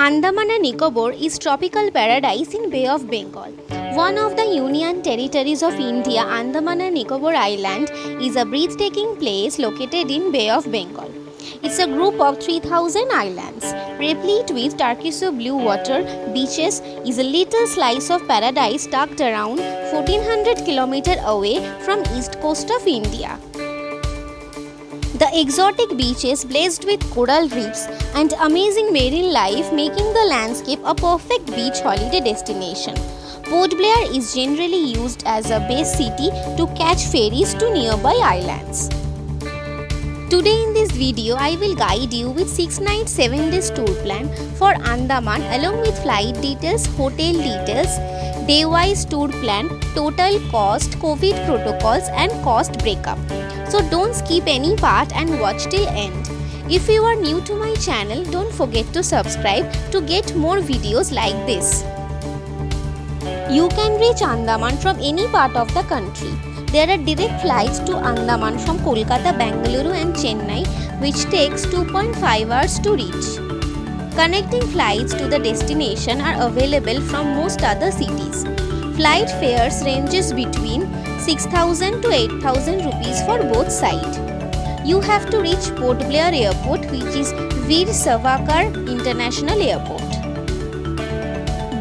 Andaman and Nicobar is tropical paradise in Bay of Bengal. One of the Union territories of India, Andaman and Nicobar Island is a breathtaking place located in Bay of Bengal. It's a group of 3,000 islands, replete with turquoise blue water, beaches, is a little slice of paradise tucked around 1400 km away from east coast of India. The exotic beaches blazed with coral reefs and amazing marine life making the landscape a perfect beach holiday destination. Port Blair is generally used as a base city to catch ferries to nearby islands. Today in this video, I will guide you with 6 nights 7 days tour plan for Andaman along with flight details, hotel details, day-wise tour plan, total cost, COVID protocols and cost breakup. So don't skip any part and watch till end. If you are new to my channel, don't forget to subscribe to get more videos like this. You can reach Andaman from any part of the country. There are direct flights to Andaman from Kolkata, Bengaluru and Chennai which takes 2.5 hours to reach. Connecting flights to the destination are available from most other cities. Flight fares ranges between 6,000 to 8,000 rupees for both sides. You have to reach Port Blair Airport which is Veer Savarkar International Airport.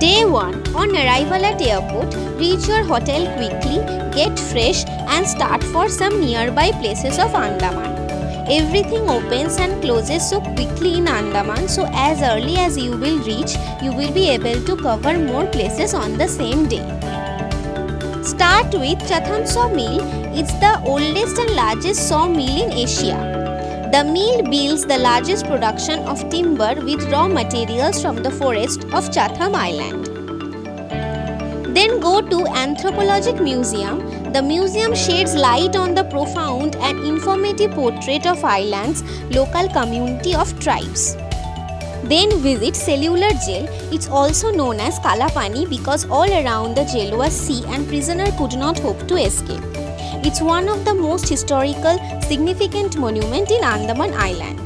Day 1. On arrival at airport, reach your hotel quickly, get fresh and start for some nearby places of Andaman. Everything opens and closes so quickly in Andaman, so as early as you will reach, you will be able to cover more places on the same day. Start with Chatham Sawmill. It's the oldest and largest sawmill in Asia. The mill builds the largest production of timber with raw materials from the forest of Chatham Island. Then go to Anthropologic Museum. The museum sheds light on the profound and informative portrait of islands, local community of tribes. Then visit Cellular Jail. It's also known as Kalapani because all around the jail was sea and prisoner could not hope to escape. It's one of the most historical, significant monument in Andaman Island.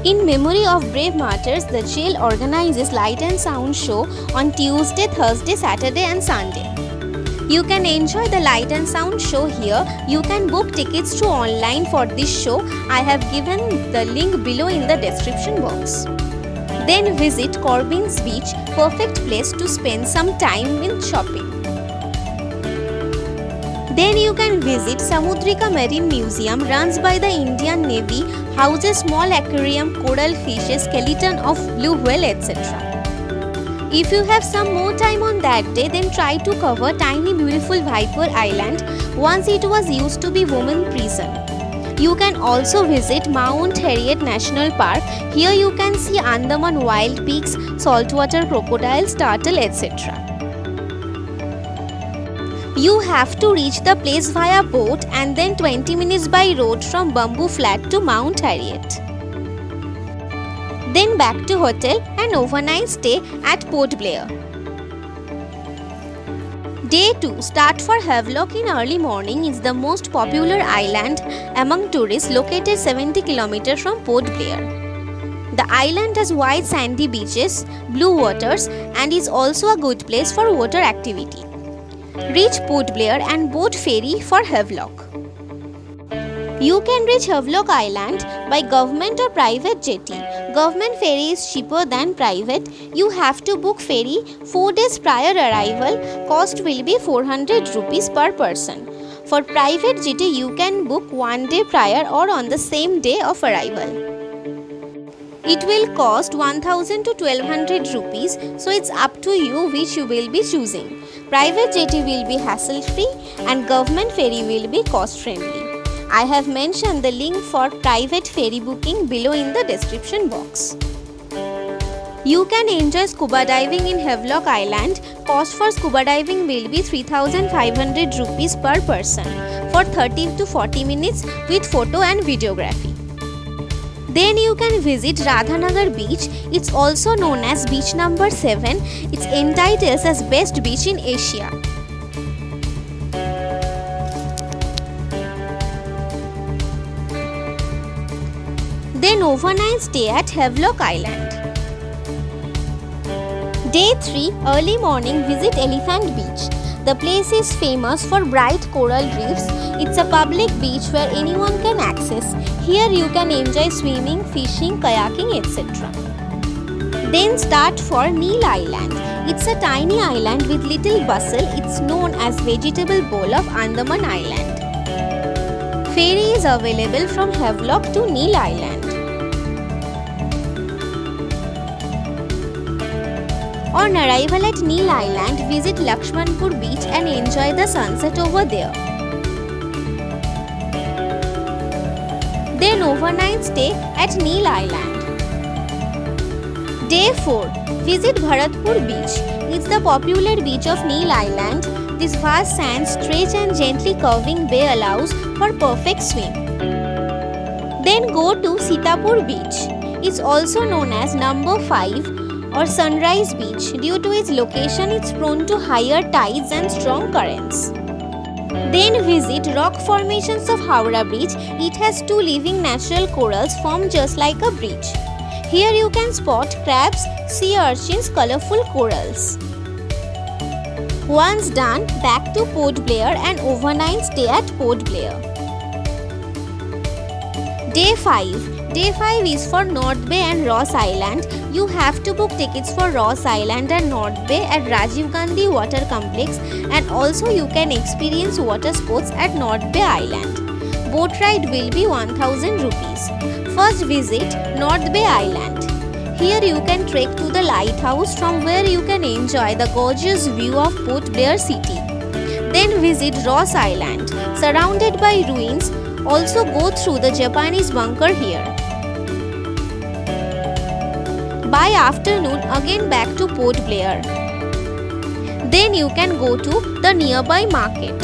In memory of brave martyrs, the jail organizes light and sound show on Tuesday, Thursday, Saturday and Sunday. You can enjoy the light and sound show here. You can book tickets through online for this show. I have given the link below in the description box. Then visit Corbins Beach, perfect place to spend some time with shopping. Then you can visit Samudrika Marine Museum runs by the Indian Navy, houses small aquarium, coral fishes, skeleton of blue whale etc. If you have some more time on that day, then try to cover tiny beautiful Viper Island. Once it was used to be women prison. You can also visit Mount Harriet National Park. Here you can see Andaman wild pigs, saltwater crocodiles, turtle etc. You have to reach the place via boat and then 20 minutes by road from Bamboo Flat to Mount Harriet. Then back to hotel and overnight stay at Port Blair. Day 2. Start for Havelock in early morning. Is the most popular island among tourists located 70 km from Port Blair. The island has wide sandy beaches, blue waters and is also a good place for water activity. Reach Port Blair and boat ferry for Havelock. You can reach Havelock Island by government or private jetty. Government ferry is cheaper than private. You have to book ferry 4 days prior arrival. Cost will be 400 rupees per person. For private jetty, you can book 1 day prior or on the same day of arrival. It will cost 1000 to 1200 rupees, so it's up to you which you will be choosing. Private jetty will be hassle free and government ferry will be cost friendly. I have mentioned the link for private ferry booking below in the description box. You can enjoy scuba diving in Havelock Island. Cost for scuba diving will be 3500 rupees per person for 30 to 40 minutes with photo and videography. Then you can visit Radhanagar Beach. It's also known as beach number 7. It's entitled as best beach in Asia. Then overnight stay at Havelock Island. Day 3, early morning, visit Elephant Beach. The place is famous for bright coral reefs. It's a public beach where anyone can access. Here you can enjoy swimming, fishing, kayaking, etc. Then start for Neil Island. It's a tiny island with little bustle. It's known as Vegetable Bowl of Andaman Island. Ferry is available from Havelock to Neil Island. On arrival at Neil Island, visit Lakshmanpur Beach and enjoy the sunset over there. Then overnight stay at Neil Island. Day 4. Visit Bharatpur Beach. It's the popular beach of Neil Island. This vast sand stretch and gently curving bay allows for perfect swim. Then go to Sitapur Beach. It's also known as number 5 or Sunrise Beach. Due to its location, it's prone to higher tides and strong currents. Then visit rock formations of Howrah Bridge. It has 2 living natural corals formed just like a bridge. Here you can spot crabs, sea urchins, colorful corals. Once done, back to Port Blair and overnight stay at Port Blair. Day 5. Day 5 is for North Bay and Ross Island. You have to book tickets for Ross Island and North Bay at Rajiv Gandhi Water Complex, and also you can experience water sports at North Bay Island. Boat ride will be 1000 rupees. First visit North Bay Island. Here you can trek to the lighthouse from where you can enjoy the gorgeous view of Port Blair city. Then visit Ross Island. Surrounded by ruins, also go through the Japanese bunker here. By afternoon, again back to Port Blair. Then you can go to the nearby market.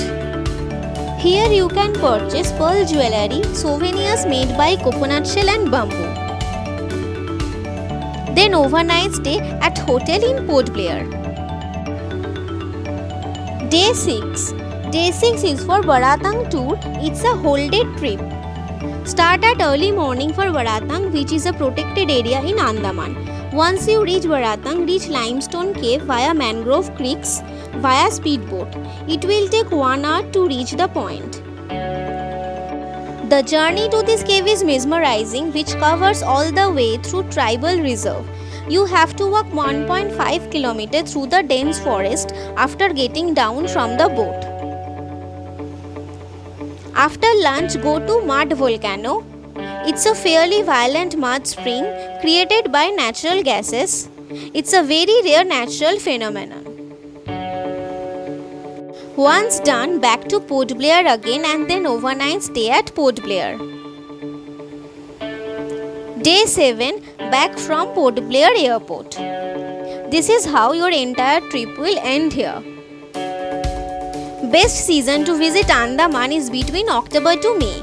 Here you can purchase pearl jewellery, souvenirs made by coconut shell and bamboo. Then overnight stay at hotel in Port Blair. Day 6. Day 6 is for Baratang tour. It's a whole day trip. Start at early morning for Baratang, which is a protected area in Andaman. Once you reach Baratang, reach Limestone Cave via mangrove creeks via speedboat. It will take 1 hour to reach the point. The journey to this cave is mesmerizing, which covers all the way through tribal reserve. You have to walk 1.5 km through the dense forest after getting down from the boat. After lunch, go to Mud Volcano. It's a fairly violent mud spring created by natural gases. It's a very rare natural phenomenon. Once done, back to Port Blair again and then overnight stay at Port Blair. Day 7, back from Port Blair Airport. This is how your entire trip will end here. Best season to visit Andaman is between October to May.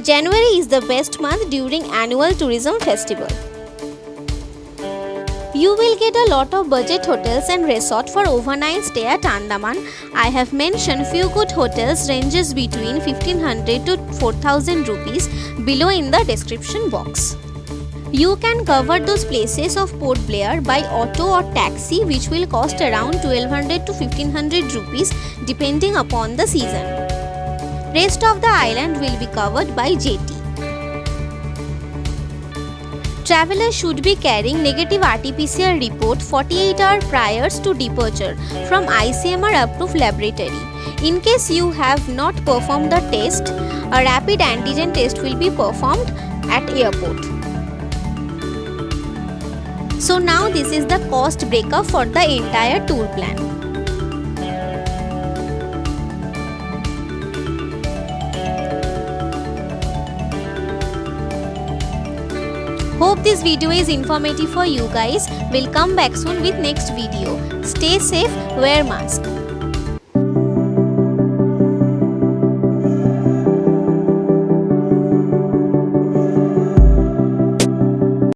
January is the best month during annual tourism festival. You will get a lot of budget hotels and resort for overnight stay at Andaman. I have mentioned few good hotels ranges between 1500 to 4000 rupees below in the description box. You can cover those places of Port Blair by auto or taxi, which will cost around 1200 to 1500 rupees depending upon the season. Rest of the island will be covered by jetty. Travelers should be carrying negative RT-PCR report 48 hours prior to departure from ICMR approved laboratory. In case you have not performed the test, a rapid antigen test will be performed at airport. So now this is the cost breakup for the entire tour plan. Hope this video is informative for you guys. We'll come back soon with next video. Stay safe, wear mask.